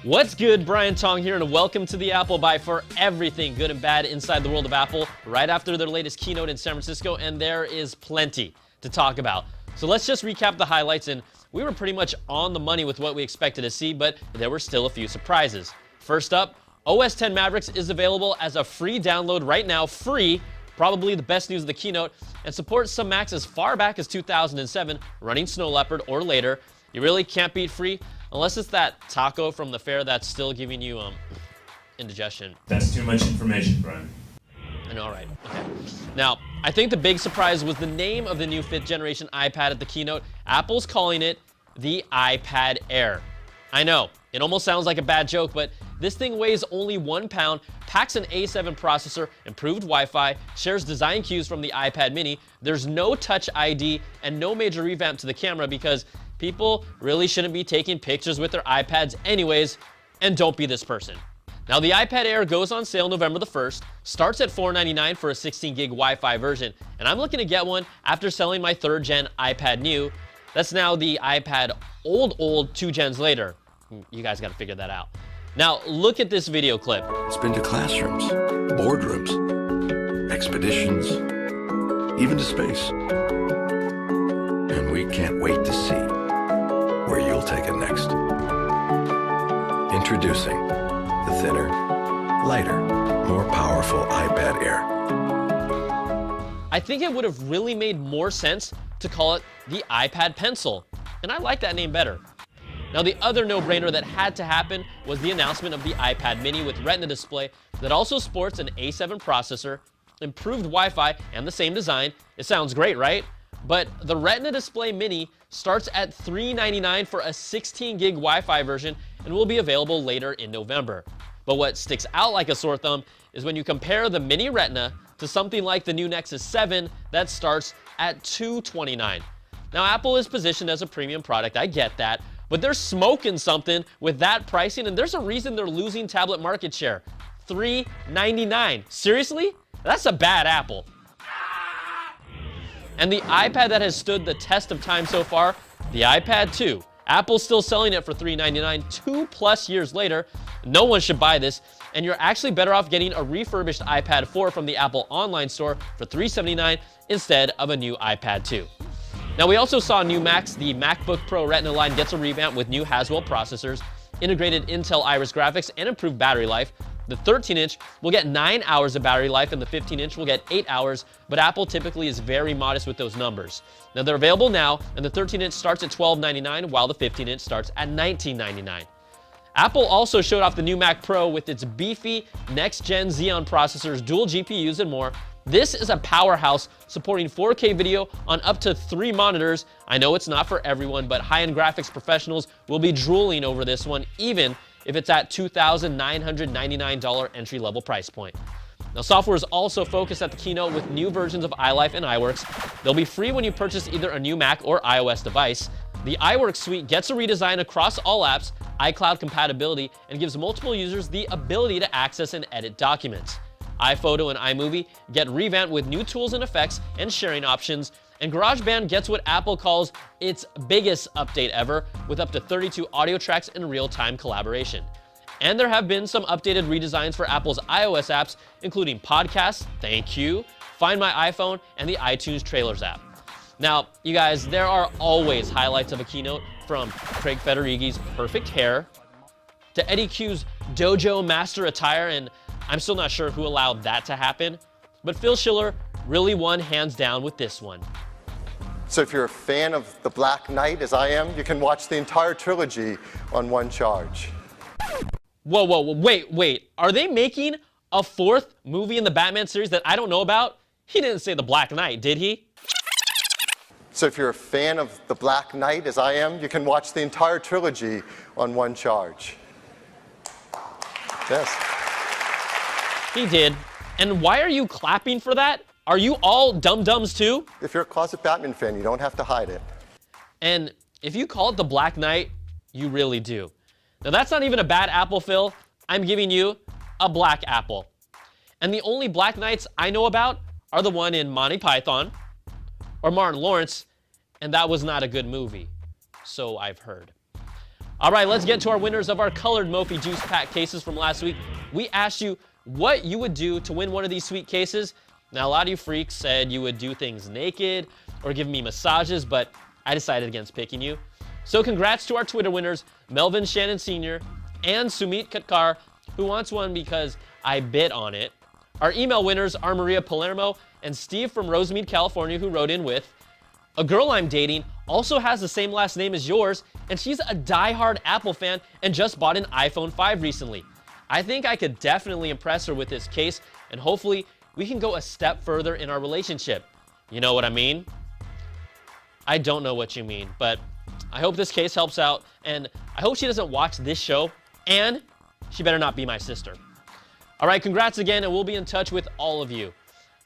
What's good? Brian Tong here, and welcome to the Apple Buy for everything good and bad inside the world of Apple, right after their latest keynote in San Francisco, and there is plenty to talk about. So let's just recap the highlights, and we were pretty much on the money with what we expected to see, but there were still a few surprises. First up, OS X Mavericks is available as a free download right now, free, probably the best news of the keynote, and supports some Macs as far back as 2007, running Snow Leopard or later. You really can't beat free, unless it's that taco from the fair that's still giving you indigestion. That's too much information, Brian. I know, right? Okay. Now, I think the big surprise was the name of the new 5th generation iPad at the keynote. Apple's calling it the iPad Air. I know, it almost sounds like a bad joke, but this thing weighs only 1 pound, packs an A7 processor, improved Wi-Fi, shares design cues from the iPad mini. There's no Touch ID and no major revamp to the camera because people really shouldn't be taking pictures with their iPads anyways, and don't be this person. Now, the iPad Air goes on sale November the 1st, starts at $499 for a 16 gig Wi-Fi version, and I'm looking to get one after selling my 3rd gen iPad New. That's now the iPad old 2 gens later. You guys gotta figure that out. Now, look at this video clip. It's been to classrooms, boardrooms, expeditions, even to space. And we can't wait to see where you'll take it next. Introducing the thinner, lighter, more powerful iPad Air. I think it would have really made more sense to call it the iPad Pencil, and I like that name better. Now, the other no-brainer that had to happen was the announcement of the iPad mini with Retina display that also sports an A7 processor, improved Wi-Fi, and the same design. It sounds great, right? But the Retina display mini starts at $399 for a 16 gig Wi-Fi version and will be available later in November. But what sticks out like a sore thumb is when you compare the mini Retina to something like the new Nexus 7 that starts at $229. Now, Apple is positioned as a premium product, I get that, but they're smoking something with that pricing, and there's a reason they're losing tablet market share. $399. Seriously? That's a bad Apple. And the iPad that has stood the test of time so far, the iPad 2. Apple's still selling it for $399 2+ years later. No one should buy this, and you're actually better off getting a refurbished iPad 4 from the Apple online store for $379 instead of a new iPad 2. Now, we also saw new Macs. The MacBook Pro Retina line gets a revamp with new Haswell processors, integrated Intel Iris graphics, and improved battery life. The 13-inch will get 9 hours of battery life, and the 15-inch will get 8 hours, but Apple typically is very modest with those numbers. Now, they're available now, and the 13-inch starts at $1299, while the 15-inch starts at $1999. Apple also showed off the new Mac Pro with its beefy next-gen Xeon processors, dual GPUs, and more. This is a powerhouse supporting 4K video on up to 3 monitors. I know it's not for everyone, but high-end graphics professionals will be drooling over this one, even if it's at $2,999 entry-level price point. Now, software is also focused at the keynote with new versions of iLife and iWorks. They'll be free when you purchase either a new Mac or iOS device. The iWorks suite gets a redesign across all apps, iCloud compatibility, and gives multiple users the ability to access and edit documents. iPhoto and iMovie get revamped with new tools and effects and sharing options, and GarageBand gets what Apple calls its biggest update ever, with up to 32 audio tracks and real-time collaboration. And there have been some updated redesigns for Apple's iOS apps, including Podcasts, thank you, Find My iPhone, and the iTunes Trailers app. Now, you guys, there are always highlights of a keynote, from Craig Federighi's perfect hair to Eddie Q's Dojo Master attire, and I'm still not sure who allowed that to happen, but Phil Schiller really won hands down with this one. So if you're a fan of The Black Knight, as I am, you can watch the entire trilogy on one charge. Whoa, wait. Are they making a 4th movie in the Batman series that I don't know about? He didn't say The Black Knight, did he? So if you're a fan of The Black Knight, as I am, you can watch the entire trilogy on one charge. Yes. He did. And why are you clapping for that? Are you all dum-dums too? If you're a closet Batman fan, you don't have to hide it. And if you call it The Black Knight, you really do. Now, that's not even a bad apple, Phil. I'm giving you a black apple. And the only Black Knights I know about are the one in Monty Python, or Martin Lawrence, and that was not a good movie. So I've heard. All right, let's get to our winners of our colored Mophie Juice Pack cases from last week. We asked you what you would do to win one of these sweet cases. Now, a lot of you freaks said you would do things naked or give me massages, but I decided against picking you. So congrats to our Twitter winners, Melvin Shannon Sr. and Sumit Katkar, who wants one because I bid on it. Our email winners are Maria Palermo and Steve from Rosemead, California, who wrote in with, a girl I'm dating also has the same last name as yours, and she's a die-hard Apple fan and just bought an iPhone 5 recently. I think I could definitely impress her with this case, and hopefully we can go a step further in our relationship. You know what I mean? I don't know what you mean, but I hope this case helps out, and I hope she doesn't watch this show, and she better not be my sister. All right, congrats again, and we'll be in touch with all of you.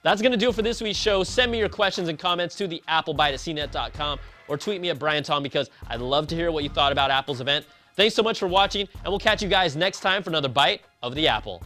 That's going to do it for this week's show. Send me your questions and comments to the applebite@cnet.com or tweet me at Brian Tom because I'd love to hear what you thought about Apple's event. Thanks so much for watching, and we'll catch you guys next time for another bite of the apple.